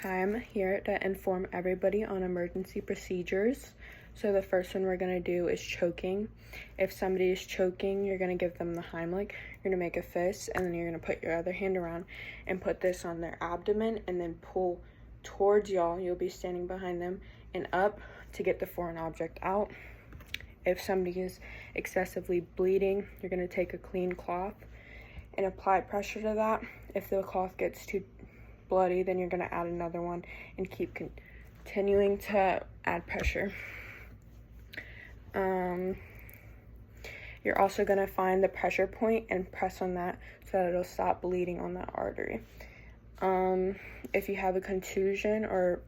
Hi, I'm here to inform everybody on emergency procedures. So the first one we're going to do is choking. If somebody is choking, you're going to give them the Heimlich. You're going to make a fist, and then you're going to put your other hand around and put this on their abdomen and then pull towards y'all. You'll be standing behind them and up to get the foreign object out. If somebody is excessively bleeding, you're going to take a clean cloth and apply pressure to that. If the cloth gets too bloody, then you're going to add another one and keep continuing to add pressure. You're also going to find the pressure point and press on that so that it'll stop bleeding on that artery. If you have a contusion or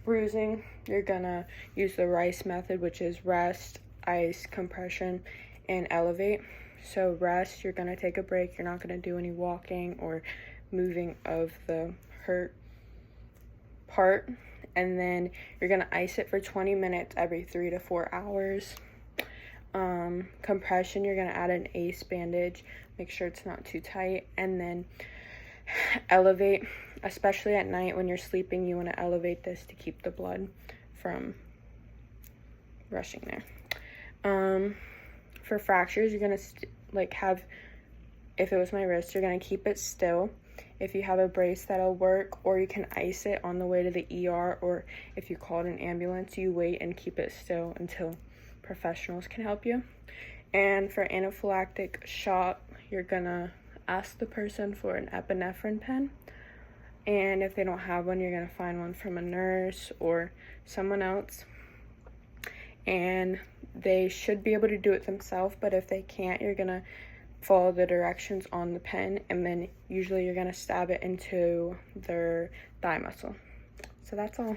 bruising, you're going to use the RICE method, which is rest, ice, compression, and elevate. So rest, you're going to take a break. You're not going to do any walking or moving of the hurt part, and then you're going to ice it for 20 minutes every 3 to 4 hours. Compression, you're going to add an ACE bandage, make sure it's not too tight, and then elevate, especially at night when you're sleeping, you want to elevate this to keep the blood from rushing there. For fractures, you're going to have, if it was my wrist, you're going to keep it still. If you have a brace, that'll work, or you can ice it on the way to the ER, or if you called an ambulance, you wait and keep it still until professionals can help you. And for anaphylactic shock, you're gonna ask the person for an epinephrine pen, and if they don't have one, you're gonna find one from a nurse or someone else, and they should be able to do it themselves, but if they can't, you're gonna follow the directions on the pen, and then usually you're going to stab it into their thigh muscle. So that's all.